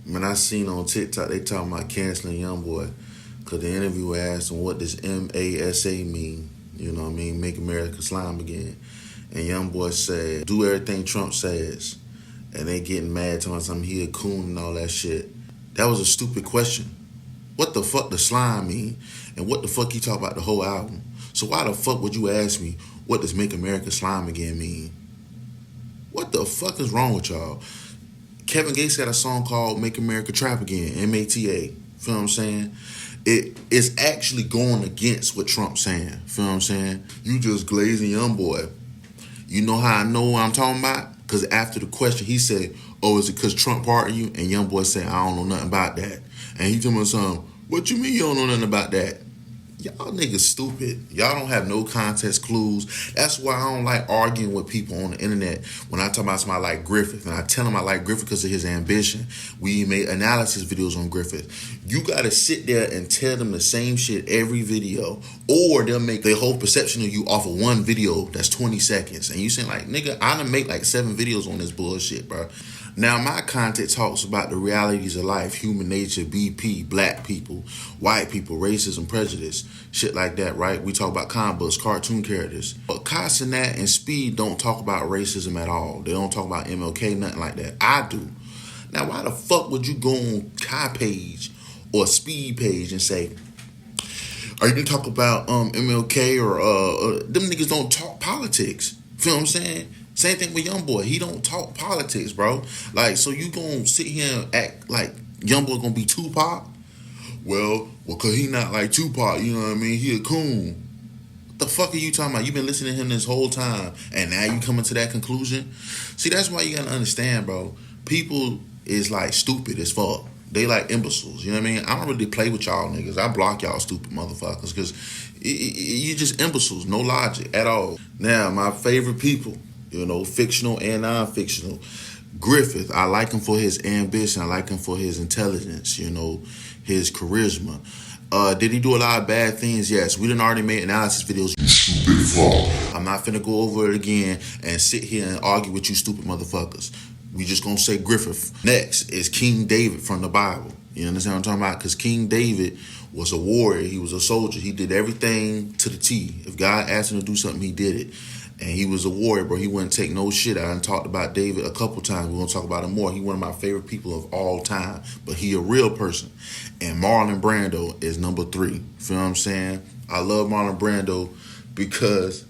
Man, I seen on TikTok they talking about canceling YoungBoy because the interviewer asked him what does MASA mean. You know what I mean? Make America Slime Again. And YoungBoy said, do everything Trump says. And they getting mad talking about something he a coon and all that shit. That was a stupid question. What the fuck does slime mean? And what the fuck you talk about the whole album? So why the fuck would you ask me what does Make America Slime Again mean? What the fuck is wrong with y'all? Kevin Gates had a song called Make America Trap Again, MATA. Feel what I'm saying? It is actually going against what Trump's saying. Feel what I'm saying? You just glazing YoungBoy. You know how I know what I'm talking about? Because after the question, he said, oh, is it because Trump pardoned you? And YoungBoy said, I don't know nothing about that. And he told me something, what you mean you don't know nothing about that? Y'all niggas stupid. Y'all don't have no context clues. That's why I don't like arguing with people on the internet when I talk about somebody like Griffith. And I tell them I like Griffith because of his ambition. We made analysis videos on Griffith. You got to sit there and tell them the same shit every video, or they'll make their whole perception of you off of one video that's 20 seconds. And you saying like, nigga, I done make like 7 videos on this bullshit, bro. Now, my content talks about the realities of life, human nature, BP, black people, white people, racism, prejudice, shit like that, right? We talk about comic books, cartoon characters. But Casanat and Speed don't talk about racism at all. They don't talk about MLK, nothing like that. I do. Now, why the fuck would you go on Kai page or Speed page and say, are you going to talk about MLK or them niggas don't talk politics? Feel what I'm saying? Same thing with YoungBoy. He don't talk politics, bro. Like, so you gonna sit here and act like YoungBoy gonna be Tupac? Well, cause he not like Tupac, you know what I mean? He a coon. What the fuck are you talking about? You been listening to him this whole time, and now you coming to that conclusion? See, that's why you gotta understand, bro. People is like stupid as fuck. They like imbeciles, you know what I mean? I don't really play with y'all niggas. I block y'all stupid motherfuckers, cause you just imbeciles, no logic at all. Now, my favorite people, you know, fictional and non-fictional. Griffith, I like him for his ambition. I like him for his intelligence, you know, his charisma. Did he do a lot of bad things? Yes. We done already made analysis videos. You stupid fuck. I'm not finna go over it again and sit here and argue with you stupid motherfuckers. We just gonna say Griffith. Next is King David from the Bible. You understand what I'm talking about? Because King David was a warrior. He was a soldier. He did everything to the T. If God asked him to do something, he did it. And he was a warrior, bro. He wouldn't take no shit. I done talked about David a couple times. We're going to talk about him more. He one of my favorite people of all time. But he a real person. And Marlon Brando is number 3. Feel what I'm saying? I love Marlon Brando because...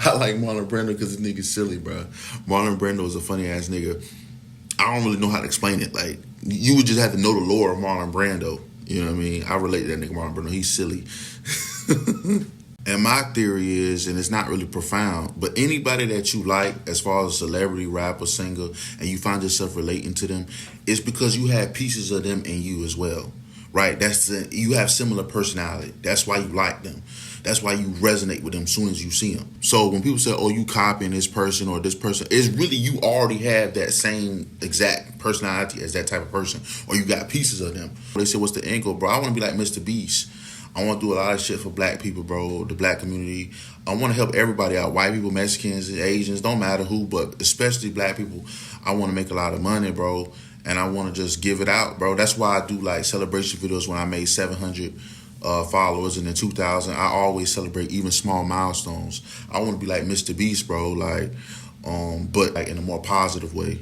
I like Marlon Brando because this nigga's silly, bro. Marlon Brando is a funny-ass nigga. I don't really know how to explain it. Like, you would just have to know the lore of Marlon Brando. You know what I mean? I relate to that nigga Marlon Brando. He's silly. And my theory is, and it's not really profound, but anybody that you like as far as a celebrity, rapper, singer, and you find yourself relating to them, it's because you have pieces of them in you as well, right? You have similar personality. That's why you like them. That's why you resonate with them as soon as you see them. So when people say, oh, you copying this person or this person, it's really you already have that same exact personality as that type of person, or you got pieces of them. They say, what's the end goal, bro? I want to be like Mr. Beast. I want to do a lot of shit for black people, bro, the black community. I want to help everybody out, white people, Mexicans, Asians, don't matter who, but especially black people. I want to make a lot of money, bro, and I want to just give it out, bro. That's why I do like celebration videos when I made 700 followers, and in 2000, I always celebrate even small milestones. I want to be like Mr. Beast, bro, like, but like in a more positive way.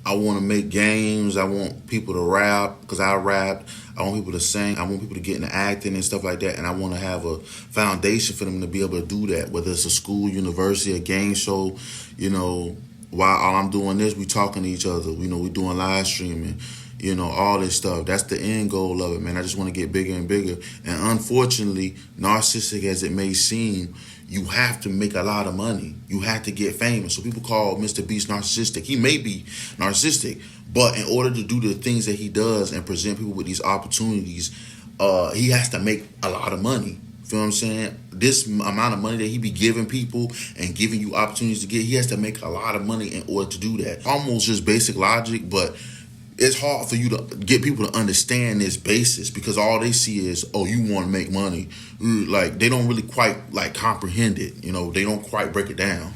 I want to make games. I want people to rap because I rap. I want people to sing. I want people to get into acting and stuff like that. And I want to have a foundation for them to be able to do that, whether it's a school, university, a game show. You know, while I'm doing this, we talking to each other. You know, we doing live streaming. You know, all this stuff. That's the end goal of it, man. I just want to get bigger and bigger. And unfortunately, narcissistic as it may seem, you have to make a lot of money. You have to get famous. So people call Mr. Beast narcissistic. He may be narcissistic, but in order to do the things that he does and present people with these opportunities, he has to make a lot of money. Feel what I'm saying? This amount of money that he be giving people and giving you opportunities to get, he has to make a lot of money in order to do that. Almost just basic logic, but it's hard for you to get people to understand this basis because all they see is, oh, you want to make money. Like, they don't really quite, like, comprehend it. You know, they don't quite break it down.